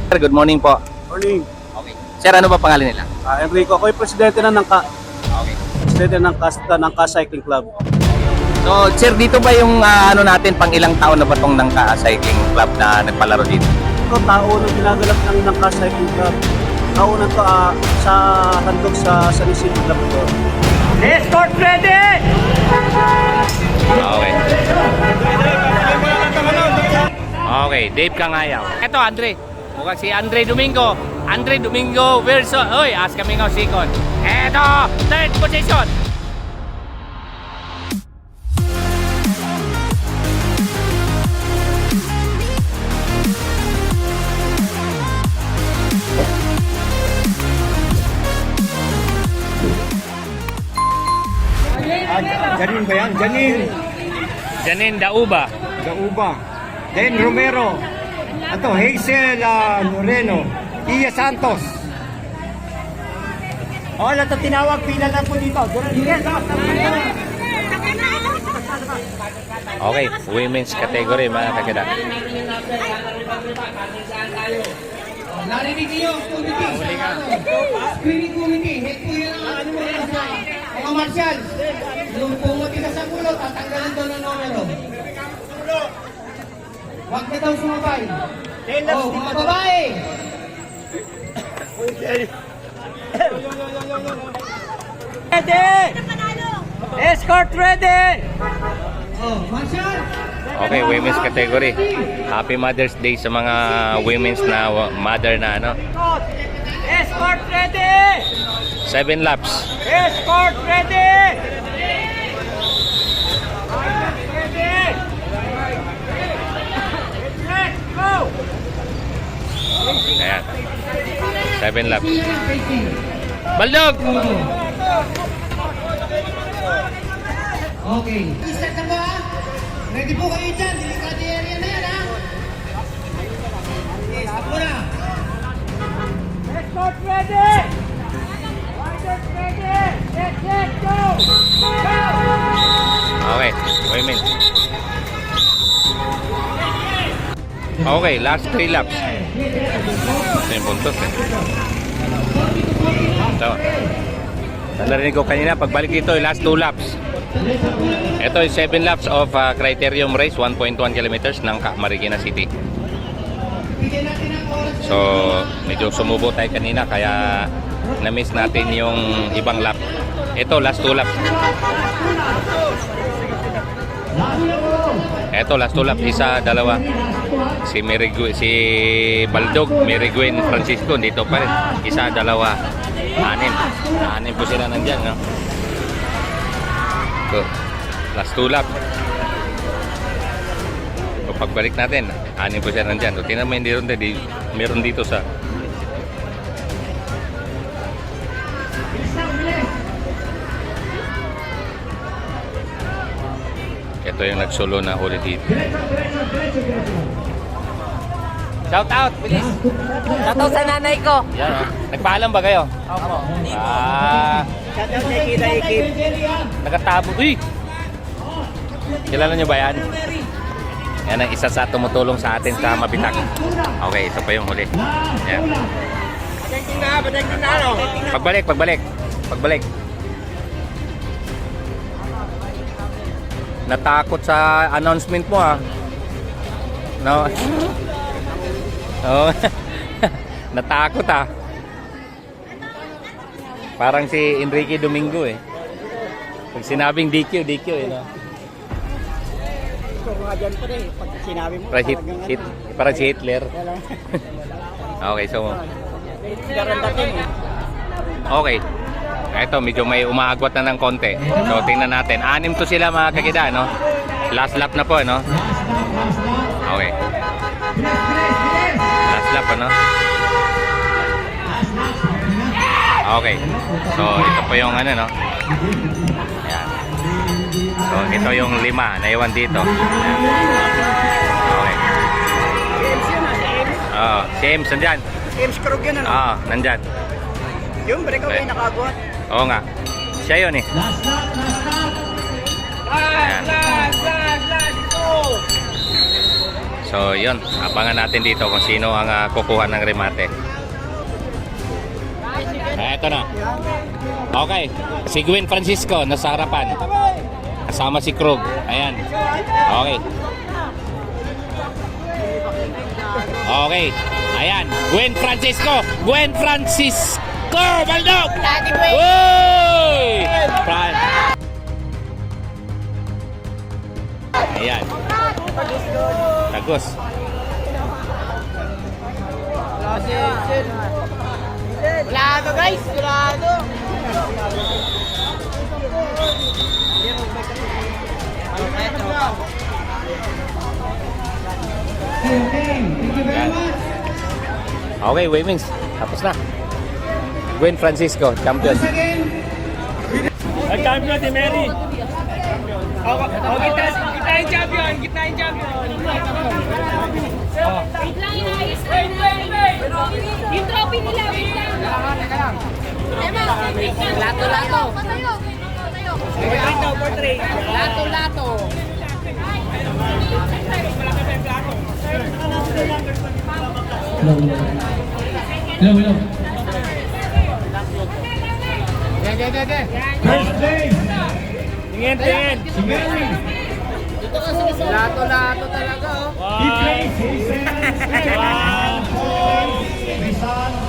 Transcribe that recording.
Sir, good morning po. Morning. Okay. Sir, ano ba pangalan nila? Enrico, ako yung presidente na Okay. presidente ng Cycling Club. So, sir, dito ba yung ano natin, pang ilang taon na ba itong Nangka Cycling Club na nagpalaro dito? Ito, taon na ginagalap ng Cycling Club. Taon na to sa handog sa San Isidro Club ito. Escort ready! Okay. Okay, Dave Kangayaw. Ito, Andre. Mukhang si Andre Domingo. Andre Domingo versus... Oy, Ask Kamingaw second. Ito, third position. Janin ba yan? Janin. Janine Dauba. Gauba. Then Romero. Ato, Hazel Moreno. Iya Santos. Oh, lahat ang tinawag. Pila lang po dito. Okay, women's category mga kagada. Narinig niyo, screening committee, head po yun ang mga marshal. Yung pumuti ka sa ulo, tatanggalin daw ng numero. Huwag na daw sumabay. Oh, mga babae. Ready! Escort ready! Oh, marshal. Okay, women's category. Happy Mother's Day sa mga women's na mother na ano. Escort ready! 7 laps. Escort ready! Ready! Let's go! Ayan. 7 laps. Baldog! Okay. Isa ka ba? Ready po kayo dyan. Delikado area na yan, ha? Okay, stop muna. Escort ready! Riders ready! Let's go! Go! Okay, women. Okay, last 3 laps. Ito yung puntos eh. So, narinig ko kanina, pagbalik dito, last 2 laps. Ito yung 7 laps of Criterium Race, 1.1 kilometers ng Marikina City. So, medyo sumubo tayo kanina, kaya na-miss natin yung ibang lap. Ito, last 2 laps. Ito, last 2 laps, isa, dalawa. Si Baldog, Mary Gwen Francisco, dito pa rin. Isa, dalawa, 6. 6 po sila nandyan, no? So, last 2 lap. So, pagbalik natin, 6 po siya nandyan. So, tingnan mo yung meron dito sa ito yung nagsolo na huli dito. Shout out, bilis. Shout out sa nanay ko. Yan, oh. Nagpaalam ba kayo? Opo. Shout out sa Kita Ekip. Nakatabo. Uy! Kilala nyo ba yan? Yan ang isa sa tumutulong sa atin sa Mabitak. Okay, ito pa yung huli. Yan. Pagbalik. Natakot sa announcement mo, ah. No. Oh. Natakot, ah. Parang si Enrique Domingo eh. Pag sinabing DQ eh, no? Mga dyan pa rin. Pag sinabi mo, Parang si Hitler. Okay, so okay. Ito, medyo may umaagwat na ng konti. So, tingnan natin. 6 to sila mga kagida, no? Last lap na po, no? Okay. Last lap, ano? Okay. So, ito po yung ano, no? Ayan. So, ito yung 5 na iwan dito. Ayan. Okay. Si Ems, nandyan. James Krug yun, ano? Nandyan. Yung break ako yung nakagwa. Oo nga. Siya yun eh. Ayan. So yun, abangan natin dito kung sino ang kukuha ng remate. Eto na. Okay, si Gwen Francisco nasa harapan. Kasama si Krug. Ayan. Okay. Okay. Ayan, Gwen Francisco. Gwen Francisco. Baldog! Uy! Ayan. Tagos. Sigurado guys, sigurado. Okay, thank you very much. Okay, Wavings. Tapos na. Gwen Francisco, champion. Once again, Nag-champion si Mary. Kita yung champion. Kita yung champion. Wait lang, inaayos ko yung trophy nila, wait lang. Lato-lato. Portrait. Lato-lato. hello. First place, Tingin. si Mary. Lato-lato talaga oh. He plays himself. Rizal